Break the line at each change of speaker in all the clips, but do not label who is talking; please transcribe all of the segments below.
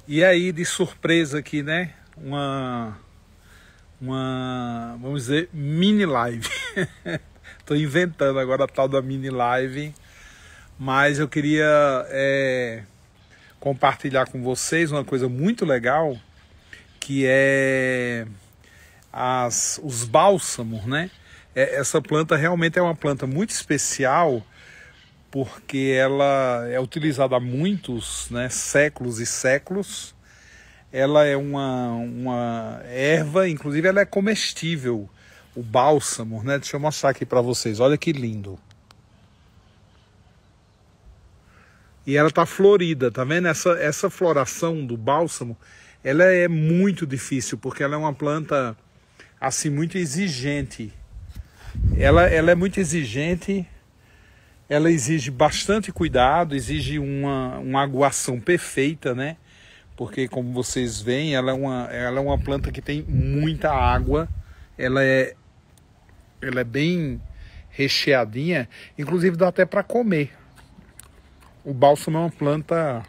E aí, de surpresa aqui, né? Vamos dizer, mini live. Tô inventando agora a tal da mini live, mas eu queria compartilhar com vocês uma coisa muito legal, que é os bálsamos, né? Essa planta realmente é uma planta muito especial, porque ela é utilizada há muitos, né, séculos e séculos. Ela é uma erva, inclusive ela é comestível, o bálsamo, né? Deixa eu mostrar aqui para vocês, olha que lindo. E ela tá florida, tá vendo? Essa floração do bálsamo, ela é muito difícil, porque ela é uma planta, assim, muito exigente. Ela é muito exigente, ela exige bastante cuidado, exige uma aguação perfeita, né? Porque, como vocês veem, ela é uma planta que tem muita água, ela é bem recheadinha, inclusive dá até para comer. O bálsamo é uma planta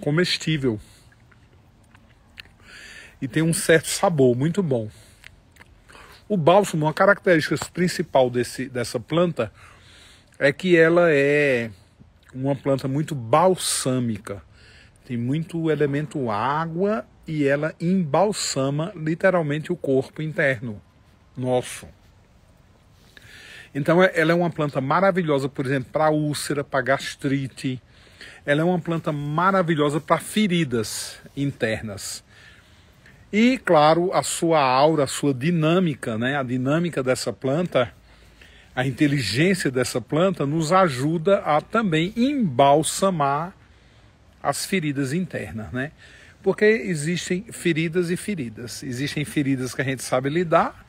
comestível e tem um certo sabor muito bom. O bálsamo, uma característica principal dessa planta é que ela é uma planta muito balsâmica. Tem muito elemento água e ela embalsama literalmente o corpo interno nosso. Então ela é uma planta maravilhosa, por exemplo, para úlcera, para gastrite. Ela é uma planta maravilhosa para feridas internas. E, claro, a sua aura, a sua dinâmica, né? A dinâmica dessa planta, a inteligência dessa planta nos ajuda a também embalsamar as feridas internas, né? Porque existem feridas e feridas. Existem feridas que a gente sabe lidar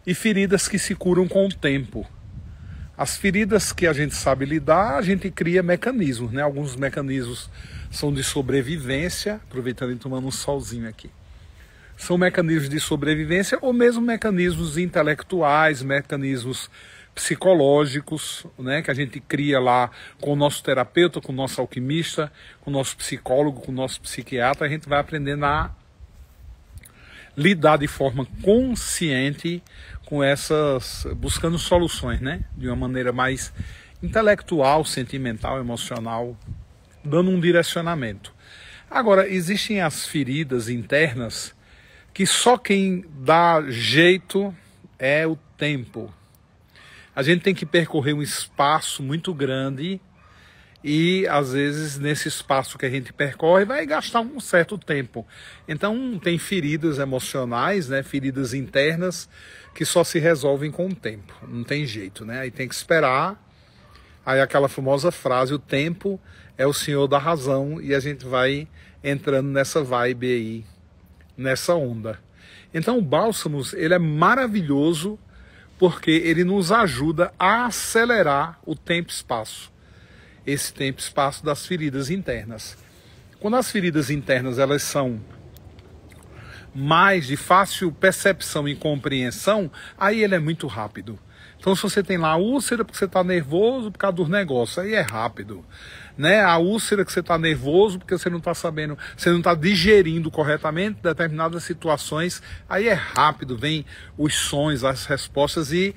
e feridas que se curam com o tempo. As feridas que a gente sabe lidar, a gente cria mecanismos, né? Alguns mecanismos são de sobrevivência, aproveitando e tomando um solzinho aqui. São mecanismos de sobrevivência ou mesmo mecanismos intelectuais, mecanismos psicológicos, né, que a gente cria lá com o nosso terapeuta, com o nosso alquimista, com o nosso psicólogo, com o nosso psiquiatra. A gente vai aprendendo a lidar de forma consciente com essas, buscando soluções, né, de uma maneira mais intelectual, sentimental, emocional, dando um direcionamento. Agora, existem as feridas internas que só quem dá jeito é o tempo. A gente tem que percorrer um espaço muito grande e, às vezes, nesse espaço que a gente percorre, vai gastar um certo tempo. Então, tem feridas emocionais, né, feridas internas, que só se resolvem com o tempo. Não tem jeito, né? Aí tem que esperar. Aí aquela famosa frase, o tempo é o senhor da razão, e a gente vai entrando nessa vibe aí, nessa onda. Então o bálsamo, ele é maravilhoso porque ele nos ajuda a acelerar o tempo e espaço. Esse tempo e espaço das feridas internas. Quando as feridas internas elas são mais de fácil percepção e compreensão, aí ele é muito rápido. Então, se você tem lá a úlcera porque você está nervoso por causa dos negócios, aí é rápido. Né? A úlcera que você está nervoso porque você não está sabendo, você não está digerindo corretamente determinadas situações, aí é rápido, vem os sons, as respostas e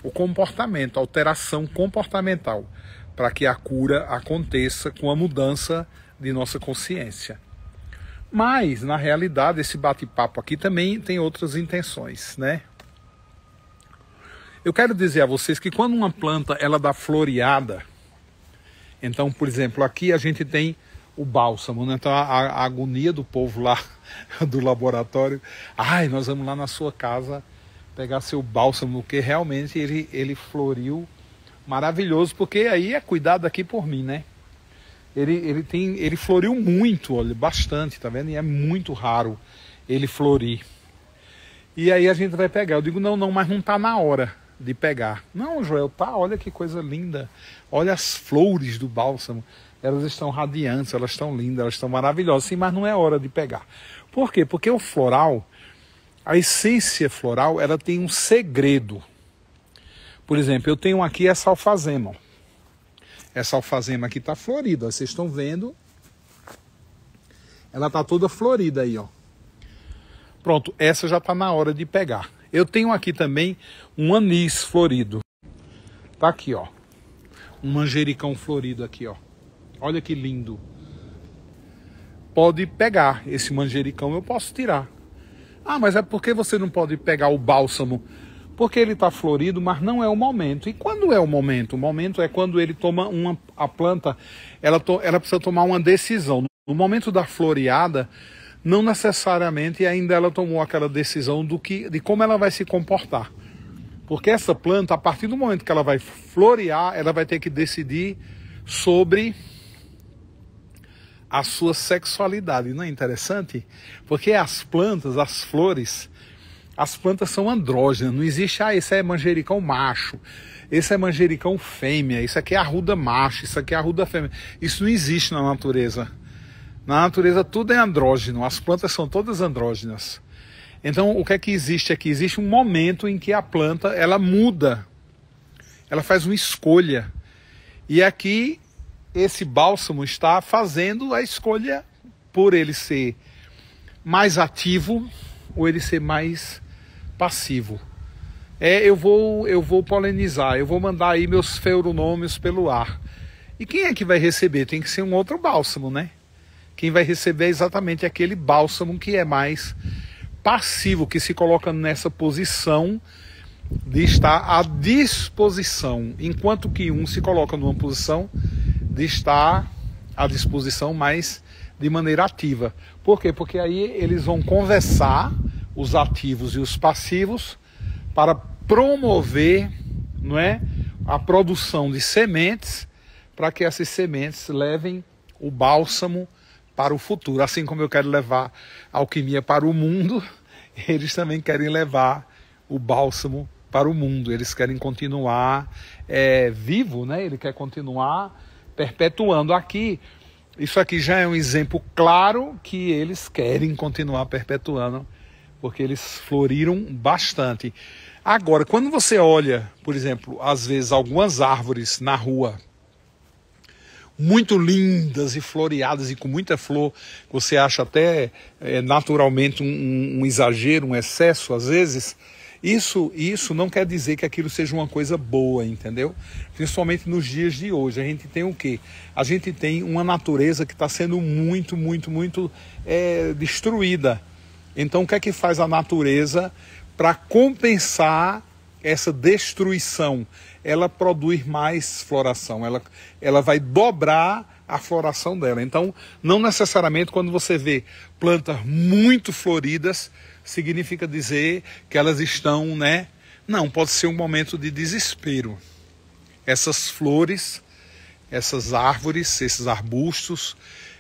o comportamento, a alteração comportamental, para que a cura aconteça com a mudança de nossa consciência. Mas, na realidade, esse bate-papo aqui também tem outras intenções, né? Eu quero dizer a vocês que quando uma planta ela dá floreada, então, por exemplo, aqui a gente tem o bálsamo, né? Então a agonia do povo lá do laboratório, ai, nós vamos lá na sua casa pegar seu bálsamo, porque realmente ele floriu maravilhoso, porque aí é cuidado aqui por mim, né? Ele floriu muito, olha, bastante, tá vendo? E é muito raro ele florir. E aí a gente vai pegar. Eu digo, não, mas não tá na hora de pegar. Não, Joel, tá, olha que coisa linda. Olha as flores do bálsamo. Elas estão radiantes, elas estão lindas, elas estão maravilhosas. Sim, mas não é hora de pegar. Por quê? Porque o floral, a essência floral, ela tem um segredo. Por exemplo, eu tenho aqui essa alfazema. Essa alfazema aqui está florida. Vocês estão vendo Ela está toda florida aí, ó. Pronto, essa já está na hora de pegar. Eu tenho aqui também um anis florido. Tá aqui, ó. Um manjericão florido aqui, ó. Olha que lindo. Pode pegar esse manjericão, eu posso tirar. Ah, mas é porque você não pode pegar o bálsamo? Porque ele está florido, mas não é o momento. E quando é o momento? O momento é quando ele toma a planta, ela precisa tomar uma decisão. No momento da floreada, não necessariamente ainda ela tomou aquela decisão de como ela vai se comportar. Porque essa planta, a partir do momento que ela vai florear, ela vai ter que decidir sobre a sua sexualidade. Não é interessante? Porque as plantas, as flores, as plantas são andrógenas. Não existe, esse é manjericão macho, esse é manjericão fêmea, isso aqui é arruda macho, isso aqui é arruda fêmea. Isso não existe na natureza. Na natureza tudo é andrógeno, as plantas são todas andrógenas. Então o que é que existe aqui? Existe um momento em que a planta, ela muda, ela faz uma escolha. E aqui esse bálsamo está fazendo a escolha por ele ser mais ativo ou ele ser mais passivo. Eu vou polinizar, eu vou mandar aí meus feronômios pelo ar. E quem é que vai receber? Tem que ser um outro bálsamo, né? Quem vai receber é exatamente aquele bálsamo que é mais passivo, que se coloca nessa posição de estar à disposição, enquanto que um se coloca numa posição de estar à disposição mais de maneira ativa. Por quê? Porque aí eles vão conversar, os ativos e os passivos, para promover, não é, a produção de sementes, para que essas sementes levem o bálsamo para o futuro. Assim como eu quero levar a alquimia para o mundo, eles também querem levar o bálsamo para o mundo. Eles querem continuar vivo, né? Ele quer continuar perpetuando. Isso aqui já é um exemplo claro que eles querem continuar perpetuando, porque eles floriram bastante. Agora, quando você olha, por exemplo, às vezes algumas árvores na rua, muito lindas e floreadas e com muita flor, você acha até naturalmente um exagero, um excesso às vezes, isso não quer dizer que aquilo seja uma coisa boa, entendeu? Principalmente nos dias de hoje, a gente tem o quê? A gente tem uma natureza que está sendo muito destruída. Então o que é que faz a natureza para compensar essa destruição? Ela produz mais floração, ela vai dobrar a floração dela. Então, não necessariamente quando você vê plantas muito floridas, significa dizer que elas estão, né? Não, pode ser um momento de desespero. Essas flores, essas árvores, esses arbustos,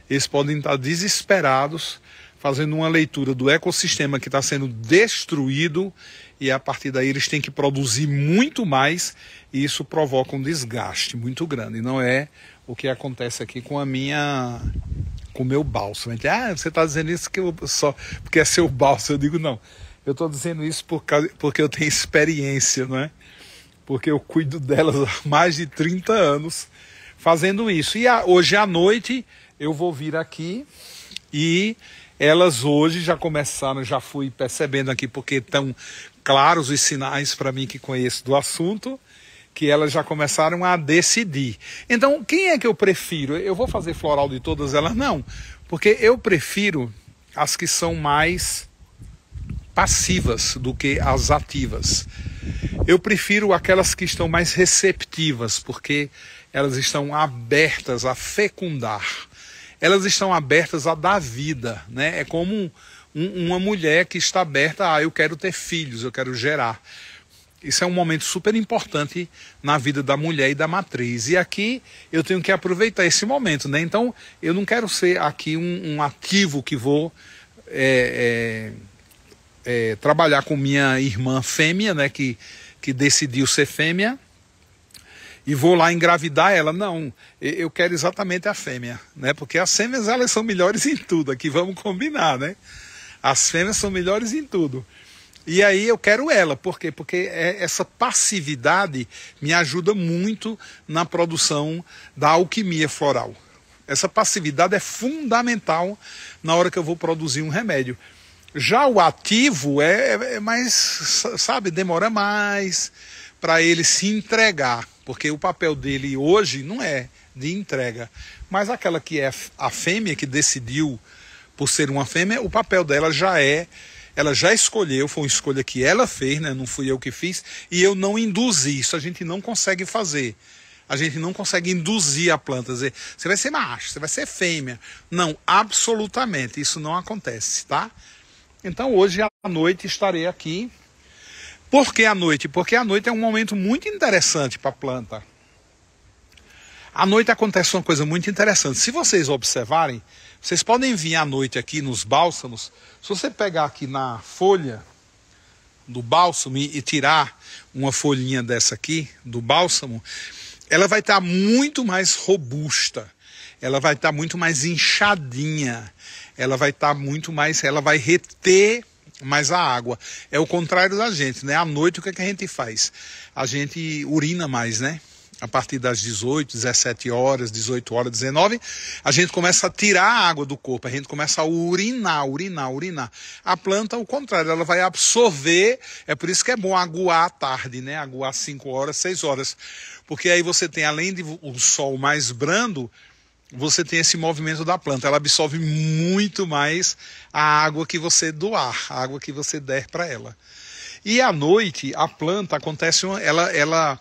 eles podem estar desesperados, fazendo uma leitura do ecossistema que está sendo destruído, e a partir daí eles têm que produzir muito mais, e isso provoca um desgaste muito grande. Não é o que acontece aqui com o meu bálsamo. Você está dizendo isso porque é seu bálsamo. Eu digo, não, eu estou dizendo isso porque eu tenho experiência, não é? Porque eu cuido delas há mais de 30 anos fazendo isso. E hoje à noite eu vou vir aqui e elas hoje já começaram, já fui percebendo aqui, porque estão claros os sinais para mim que conheço do assunto, que elas já começaram a decidir. Então, quem é que eu prefiro? Eu vou fazer floral de todas elas? Não, porque eu prefiro as que são mais passivas do que as ativas. Eu prefiro aquelas que estão mais receptivas, porque elas estão abertas a fecundar. Elas estão abertas a dar vida, né? É como uma mulher que está aberta eu quero ter filhos, eu quero gerar. Isso é um momento super importante na vida da mulher e da matriz. E aqui eu tenho que aproveitar esse momento, né? Então eu não quero ser aqui um ativo que vou trabalhar com minha irmã fêmea, né? Que decidiu ser fêmea, e vou lá engravidar ela. Não, eu quero exatamente a fêmea, né? Porque as fêmeas, elas são melhores em tudo. Aqui vamos combinar, né? As fêmeas são melhores em tudo. E aí eu quero ela. Por quê? Porque essa passividade me ajuda muito na produção da alquimia floral. Essa passividade é fundamental na hora que eu vou produzir um remédio. Já o ativo é mais, sabe, demora mais para ele se entregar, porque o papel dele hoje não é de entrega, mas aquela que é a fêmea, que decidiu por ser uma fêmea, o papel dela já é, ela já escolheu, foi uma escolha que ela fez, né? Não fui eu que fiz, e eu não induzi, isso a gente não consegue fazer. A gente não consegue induzir a planta, dizer, você vai ser macho, você vai ser fêmea. Não, absolutamente, isso não acontece, tá? Então hoje à noite estarei aqui. Por que à noite? Porque à noite é um momento muito interessante para a planta. À noite acontece uma coisa muito interessante. Se vocês observarem, vocês podem vir à noite aqui nos bálsamos. Se você pegar aqui na folha do bálsamo e tirar uma folhinha dessa aqui, do bálsamo, ela vai estar muito mais robusta. Ela vai estar muito mais inchadinha. Ela vai estar muito mais, ela vai reter mais a água. É o contrário da gente, né? À noite o que é que a gente faz? A gente urina mais, né? A partir das 18, 17 horas, 18 horas, 19, a gente começa a tirar a água do corpo, a gente começa a urinar. A planta, o contrário, ela vai absorver, é por isso que é bom aguar à tarde, né? Aguar 5 horas, 6 horas, porque aí você tem, além de o sol mais brando, você tem esse movimento da planta, ela absorve muito mais a água que você doar, a água que você der para ela. E à noite, a planta acontece, ela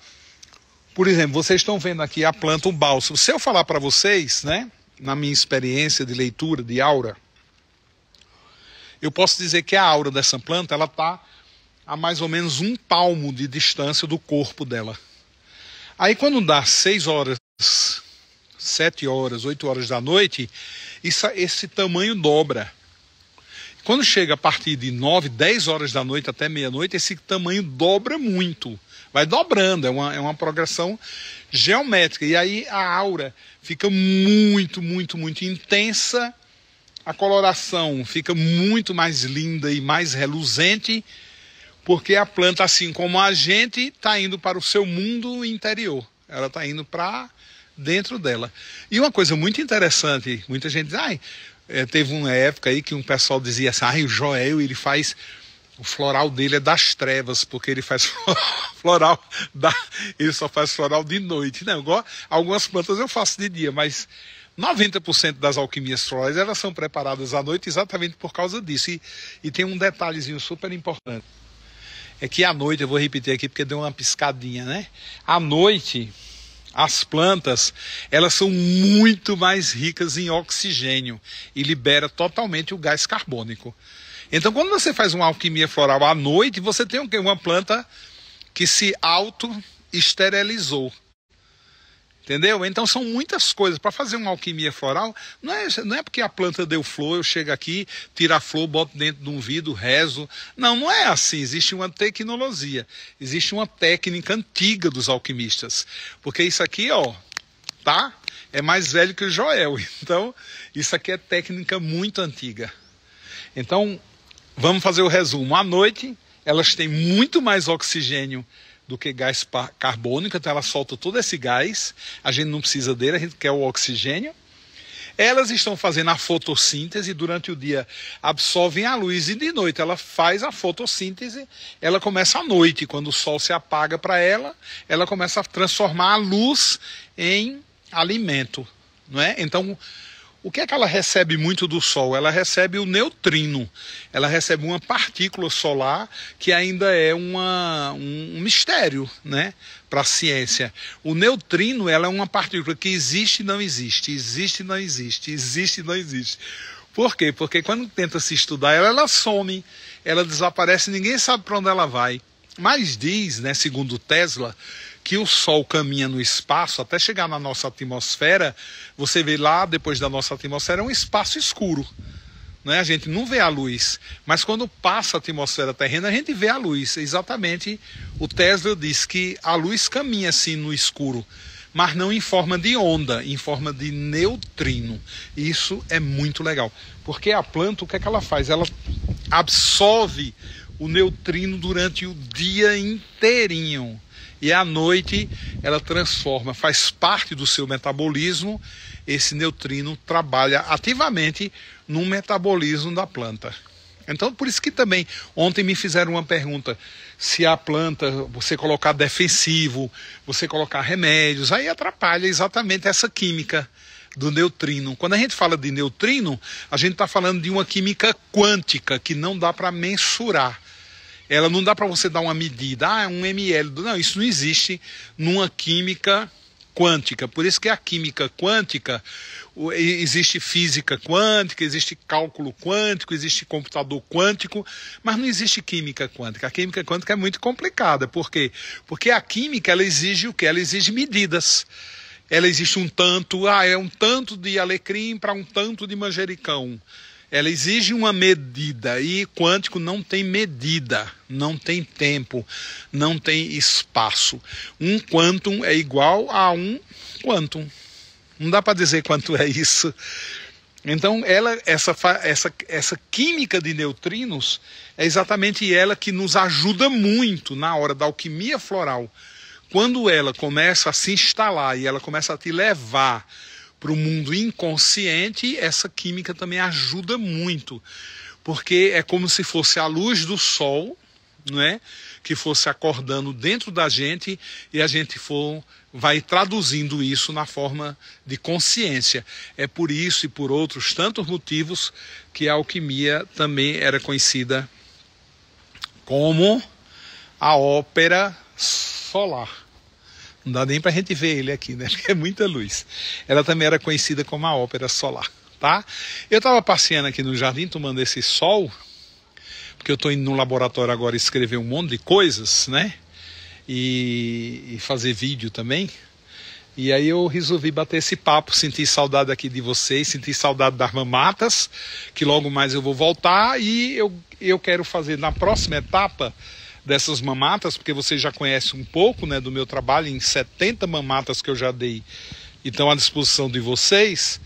por exemplo, vocês estão vendo aqui a planta, o bálsamo. Se eu falar para vocês, né, na minha experiência de leitura de aura, eu posso dizer que a aura dessa planta, ela está a mais ou menos 1 palmo de distância do corpo dela. Aí quando dá 6 horas, 7 horas, 8 horas da noite, esse tamanho dobra. Quando chega a partir de 9, 10 horas da noite até meia-noite, esse tamanho dobra muito. Vai dobrando, é uma progressão geométrica. E aí a aura fica muito, muito, muito intensa. A coloração fica muito mais linda e mais reluzente, porque a planta, assim como a gente, está indo para o seu mundo interior. Ela está indo para dentro dela. E uma coisa muito interessante, muita gente diz, teve uma época aí que um pessoal dizia assim, o Joel, ele faz... O floral dele é das trevas, porque ele faz floral, ele só faz floral de noite. Não, igual, algumas plantas eu faço de dia, mas 90% das alquimias florais elas são preparadas à noite exatamente por causa disso. E tem um detalhezinho super importante. É que à noite, eu vou repetir aqui porque deu uma piscadinha, né? À noite, as plantas, elas são muito mais ricas em oxigênio e libera totalmente o gás carbônico. Então, quando você faz uma alquimia floral à noite, você tem o quê? Uma planta que se auto-esterilizou. Entendeu? Então, são muitas coisas. Para fazer uma alquimia floral, não é porque a planta deu flor, eu chego aqui, tiro a flor, boto dentro de um vidro, rezo. Não, não é assim. Existe uma tecnologia. Existe uma técnica antiga dos alquimistas. Porque isso aqui, ó, tá? É mais velho que o Joel. Então, isso aqui é técnica muito antiga. Então, vamos fazer o resumo. À noite, elas têm muito mais oxigênio do que gás carbônico, então ela solta todo esse gás, a gente não precisa dele, a gente quer o oxigênio. Elas estão fazendo a fotossíntese, durante o dia absorvem a luz e de noite ela faz a fotossíntese, ela começa à noite, quando o sol se apaga para ela, ela começa a transformar a luz em alimento, não é? Então, o que é que ela recebe muito do Sol? Ela recebe o neutrino, ela recebe uma partícula solar que ainda é um mistério, né, para a ciência. O neutrino, ela é uma partícula que existe e não existe, existe e não existe, existe e não existe. Por quê? Porque quando tenta se estudar ela some, ela desaparece, ninguém sabe para onde ela vai. Mas diz, né, segundo Tesla, que o Sol caminha no espaço até chegar na nossa atmosfera. Você vê lá, depois da nossa atmosfera, é um espaço escuro, né? A gente não vê a luz, mas quando passa a atmosfera terrena, a gente vê a luz. Exatamente, o Tesla diz que a luz caminha assim no escuro, mas não em forma de onda, em forma de neutrino. Isso é muito legal, porque a planta, o que é que ela faz? Ela absorve o neutrino durante o dia inteirinho. e à noite ela transforma, faz parte do seu metabolismo. Esse neutrino trabalha ativamente no metabolismo da planta. Então, por isso que também, ontem me fizeram uma pergunta, se a planta, você colocar defensivo, você colocar remédios, aí atrapalha exatamente essa química do neutrino. Quando a gente fala de neutrino, a gente está falando de uma química quântica, que não dá para mensurar. Ela não dá para você dar uma medida, 1 ml. Não, isso não existe numa química quântica. Por isso que a química quântica, existe física quântica, existe cálculo quântico, existe computador quântico, mas não existe química quântica. A química quântica é muito complicada. Por quê? Porque a química, ela exige o quê? Ela exige medidas. Ela existe um tanto, é um tanto de alecrim para um tanto de manjericão. Ela exige uma medida, e quântico não tem medida, não tem tempo, não tem espaço. Um quantum é igual a um quantum. Não dá para dizer quanto é isso. Então, essa química de neutrinos é exatamente ela que nos ajuda muito na hora da alquimia floral. Quando ela começa a se instalar e ela começa a te levar para o mundo inconsciente, essa química também ajuda muito, porque é como se fosse a luz do sol, não é? Que fosse acordando dentro da gente e a gente vai traduzindo isso na forma de consciência. É por isso e por outros tantos motivos que a alquimia também era conhecida como a ópera solar. Não dá nem para a gente ver ele aqui, né? Porque é muita luz. Ela também era conhecida como a ópera solar, tá? Eu estava passeando aqui no jardim, tomando esse sol, porque eu estou indo no laboratório agora escrever um monte de coisas, né? E fazer vídeo também. E aí eu resolvi bater esse papo, senti saudade aqui de vocês, senti saudade das mamatas, que logo mais eu vou voltar, e eu quero fazer na próxima etapa dessas mamatas, porque vocês já conhecem um pouco, né, do meu trabalho, em 70 mamatas que eu já dei e estão à disposição de vocês.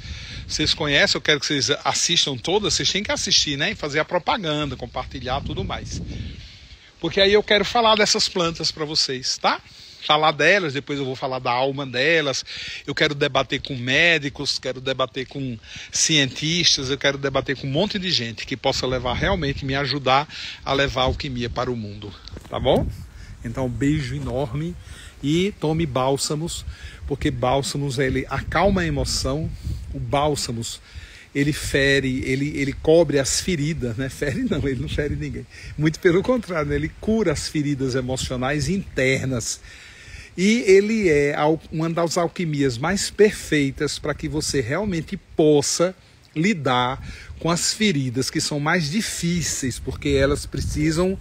Vocês conhecem, eu quero que vocês assistam todas, vocês têm que assistir, né, e fazer a propaganda, compartilhar, tudo mais. Porque aí eu quero falar dessas plantas para vocês, tá? Falar delas, depois eu vou falar da alma delas, eu quero debater com médicos, quero debater com cientistas, eu quero debater com um monte de gente que possa realmente me ajudar a levar a alquimia para o mundo, tá bom? Então um beijo enorme e tome bálsamos, porque bálsamos ele acalma a emoção, o bálsamos ele fere, ele cobre as feridas, né? Fere não, ele não fere ninguém, muito pelo contrário, né? Ele cura as feridas emocionais internas. E ele é uma das alquimias mais perfeitas para que você realmente possa lidar com as feridas que são mais difíceis, porque elas precisam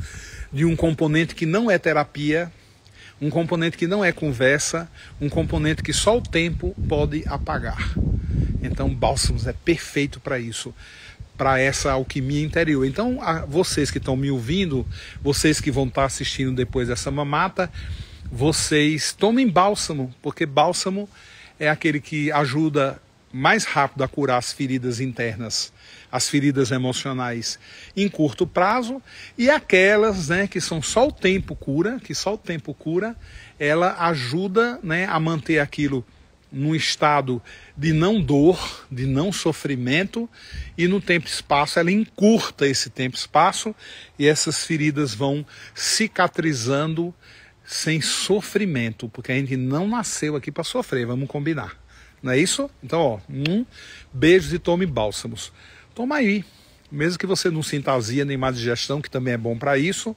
de um componente que não é terapia, um componente que não é conversa, um componente que só o tempo pode apagar. Então, bálsamos é perfeito para isso, para essa alquimia interior. Então, vocês que estão me ouvindo, vocês que vão estar assistindo depois dessa mamata, vocês tomem bálsamo, porque bálsamo é aquele que ajuda mais rápido a curar as feridas internas, as feridas emocionais em curto prazo, e aquelas, né, que são só o tempo cura, ela ajuda, né, a manter aquilo num estado de não dor, de não sofrimento, e no tempo e espaço ela encurta esse tempo e espaço, e essas feridas vão cicatrizando sem sofrimento, porque a gente não nasceu aqui para sofrer, vamos combinar, não é isso? Então, ó, beijos e tome bálsamos. Toma aí, mesmo que você não sinta azia nem má digestão, que também é bom para isso,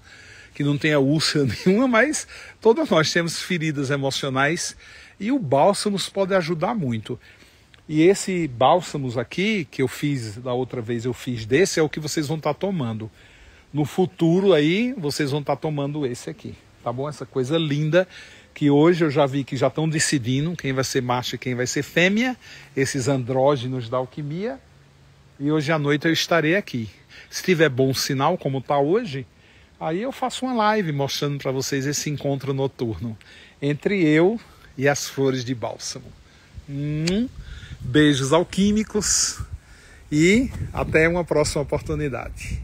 que não tenha úlcera nenhuma, mas todos nós temos feridas emocionais e o bálsamos pode ajudar muito. E esse bálsamos aqui, que eu fiz da outra vez, eu fiz desse, é o que vocês vão estar tomando. No futuro aí, vocês vão estar tomando esse aqui. Tá bom? Essa coisa linda que hoje eu já vi que já estão decidindo quem vai ser macho e quem vai ser fêmea, esses andrógenos da alquimia. E hoje à noite eu estarei aqui. Se tiver bom sinal, como está hoje, aí eu faço uma live mostrando para vocês esse encontro noturno entre eu e as flores de bálsamo. Beijos alquímicos e até uma próxima oportunidade.